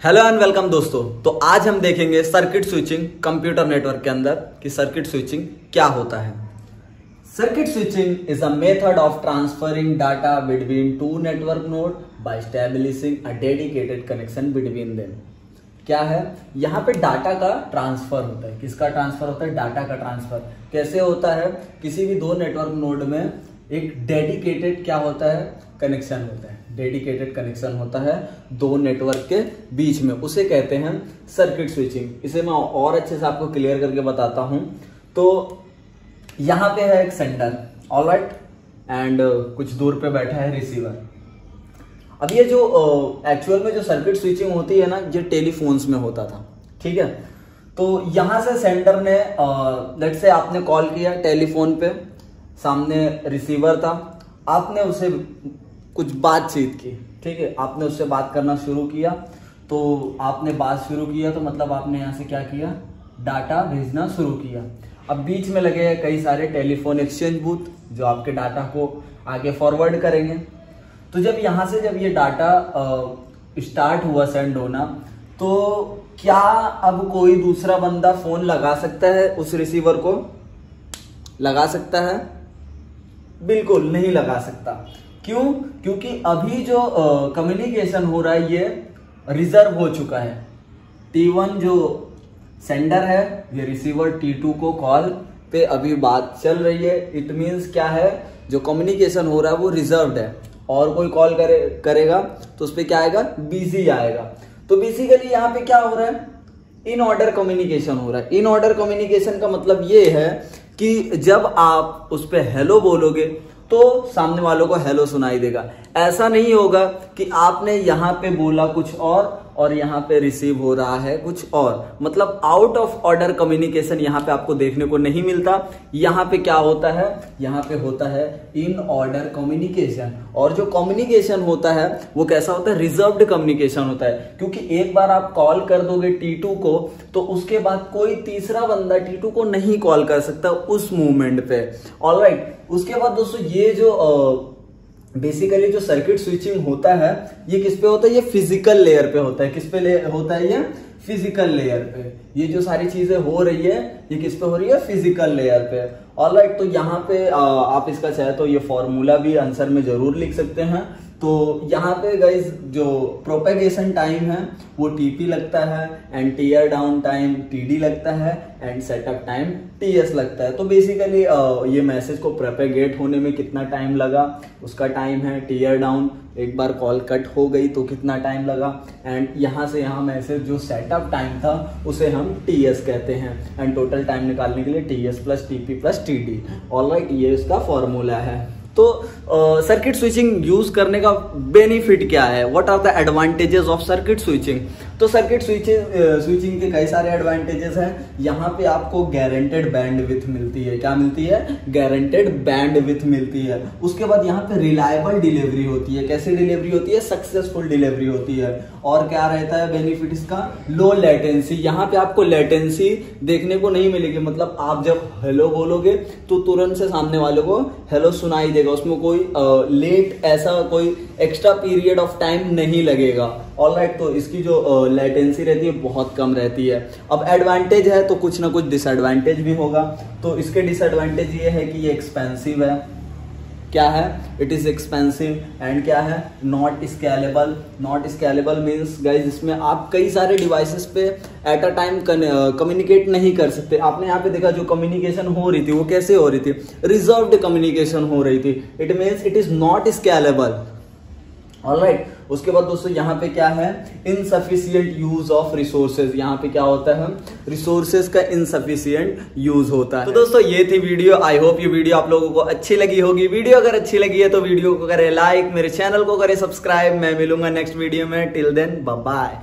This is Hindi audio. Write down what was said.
हेलो एंड वेलकम दोस्तों। तो आज हम देखेंगे सर्किट स्विचिंग कंप्यूटर नेटवर्क के अंदर कि सर्किट स्विचिंग क्या होता है। Circuit switching is a method of transferring data between two network node by establishing a dedicated connection between them. क्या है, यहाँ पे डाटा का ट्रांसफर होता है। किसका ट्रांसफर होता है? डाटा का ट्रांसफर। कैसे होता है? किसी भी दो नेटवर्क नोड में एक डेडिकेटेड क्या होता है? कनेक्शन होता है। डेडिकेटेड कनेक्शन होता है दो नेटवर्क के बीच में, उसे कहते हैं सर्किट स्विचिंग। इसे मैं और अच्छे से आपको क्लियर करके बताता हूं। तो यहां पे है एक सेंडर, ऑलराइट, एंड कुछ दूर पे बैठा है रिसीवर। अब ये जो एक्चुअल में जो सर्किट स्विचिंग होती है ना, ये टेलीफोन्स में होता था, ठीक है। तो यहां से सेंडर ने लेट्स से आपने कॉल किया टेलीफोन पे, सामने रिसीवर था, आपने उसे कुछ बातचीत की, ठीक है, आपने उससे बात करना शुरू किया। तो आपने बात शुरू किया तो मतलब आपने यहाँ से क्या किया? डाटा भेजना शुरू किया। अब बीच में लगे हैं कई सारे टेलीफोन एक्सचेंज बूथ जो आपके डाटा को आगे फॉरवर्ड करेंगे। तो जब यहाँ से जब ये डाटा स्टार्ट हुआ सेंड होना, तो क्या अब कोई दूसरा बंदा फोन लगा सकता है उस रिसीवर को? लगा सकता है? बिल्कुल नहीं लगा सकता। क्यों? क्योंकि अभी जो कम्युनिकेशन हो रहा है ये रिजर्व हो चुका है। T1 जो सेंडर है, ये रिसीवर T2 को कॉल पे अभी बात चल रही है। इट मींस क्या है, जो कम्युनिकेशन हो रहा है वो रिजर्व्ड है, और कोई कॉल करेगा तो उस पर क्या आएगा? बिजी आएगा। तो बेसिकली यहाँ पे क्या हो रहा है? इन ऑर्डर कम्युनिकेशन हो रहा है। इन ऑर्डर कम्युनिकेशन का मतलब ये है कि जब आप उस पर हेलो बोलोगे तो सामने वालों को हेलो सुनाई देगा। ऐसा नहीं होगा कि आपने यहाँ पे बोला कुछ और यहाँ पे रिसीव हो रहा है कुछ और। मतलब आउट ऑफ ऑर्डर कम्युनिकेशन यहाँ पे आपको देखने को नहीं मिलता। यहाँ पे क्या होता है? यहाँ पे होता है इन ऑर्डर कम्युनिकेशन। और जो कम्युनिकेशन होता है वो कैसा होता है? रिजर्व्ड कम्युनिकेशन होता है। क्योंकि एक बार आप कॉल कर दोगे T2 को, तो उसके बाद कोई तीसरा बंदा T2 को नहीं कॉल कर सकता उस मूवमेंट पे, ऑलराइट। उसके बाद दोस्तों ये जो बेसिकली जो सर्किट स्विचिंग होता है ये किस पे होता है? ये फिजिकल लेयर पे होता है। किस पे होता है? ये फिजिकल लेयर पे। ये जो सारी चीजें हो रही है ये किस पे हो रही है? फिजिकल लेयर पे, ऑलराइट। तो यहाँ पे आप इसका चाहे तो ये फॉर्मूला भी आंसर में जरूर लिख सकते हैं। तो यहाँ पे गाइज जो प्रोपेगेशन टाइम है वो TP लगता है, and tear down time TD लगता है, एंड सेटअप टाइम TS लगता है। तो बेसिकली ये मैसेज को प्रोपेगेट होने में कितना टाइम लगा उसका टाइम है टीयर डाउन। एक बार कॉल कट हो गई तो कितना टाइम लगा, एंड यहाँ से यहाँ मैसेज जो सेटअप टाइम था उसे हम TS कहते हैं, एंड टोटल टाइम निकालने के लिए TS plus TP plus TD, alright. ये इसका फॉर्मूला है। तो सर्किट स्विचिंग यूज करने का बेनिफिट क्या है? What are the advantages of circuit switching? तो सर्किट स्विचिंग के कई सारे एडवांटेजेस हैं। यहाँ पे आपको गारंटेड बैंडविड्थ मिलती है। क्या मिलती है? गारंटेड बैंडविड्थ मिलती है। उसके बाद यहाँ पे रिलायबल डिलीवरी होती है। कैसे डिलीवरी होती है? सक्सेसफुल डिलीवरी होती है। और क्या रहता है बेनिफिट इसका? Low latency. यहाँ पे आपको लेटेंसी देखने को नहीं मिलेगी। मतलब आप जब हेलो बोलोगे तो तुरंत से सामने वाले को हेलो सुनाई देगा, उसमें कोई लेट ऐसा कोई एक्स्ट्रा पीरियड ऑफ टाइम नहीं लगेगा, ऑलराइट। तो इसकी जो लेटेंसी रहती है बहुत कम रहती है। अब एडवांटेज है तो कुछ ना कुछ डिसएडवांटेज भी होगा। तो इसके डिसएडवांटेज ये है कि ये एक्सपेंसिव है। क्या है? It is expensive. एंड क्या है? Not scalable. Not scalable means guys इसमें आप कई सारे डिवाइसेस पे एट अ टाइम कम्युनिकेट नहीं कर सकते। आपने यहाँ पे देखा जो कम्युनिकेशन हो रही थी वो कैसे हो रही थी? रिजर्व्ड कम्युनिकेशन हो रही थी। It means it is not scalable, alright. उसके बाद दोस्तों यहाँ पे क्या है? Insufficient use of resources. यहाँ पे क्या होता है? रिसोर्सेज का इनसफिशियंट यूज होता है। तो दोस्तों ये थी वीडियो। आई होप ये वीडियो आप लोगों को अच्छी लगी होगी। वीडियो अगर अच्छी लगी है तो वीडियो को करें लाइक, मेरे चैनल को करें सब्सक्राइब। मैं मिलूंगा नेक्स्ट वीडियो में। Till then bye bye.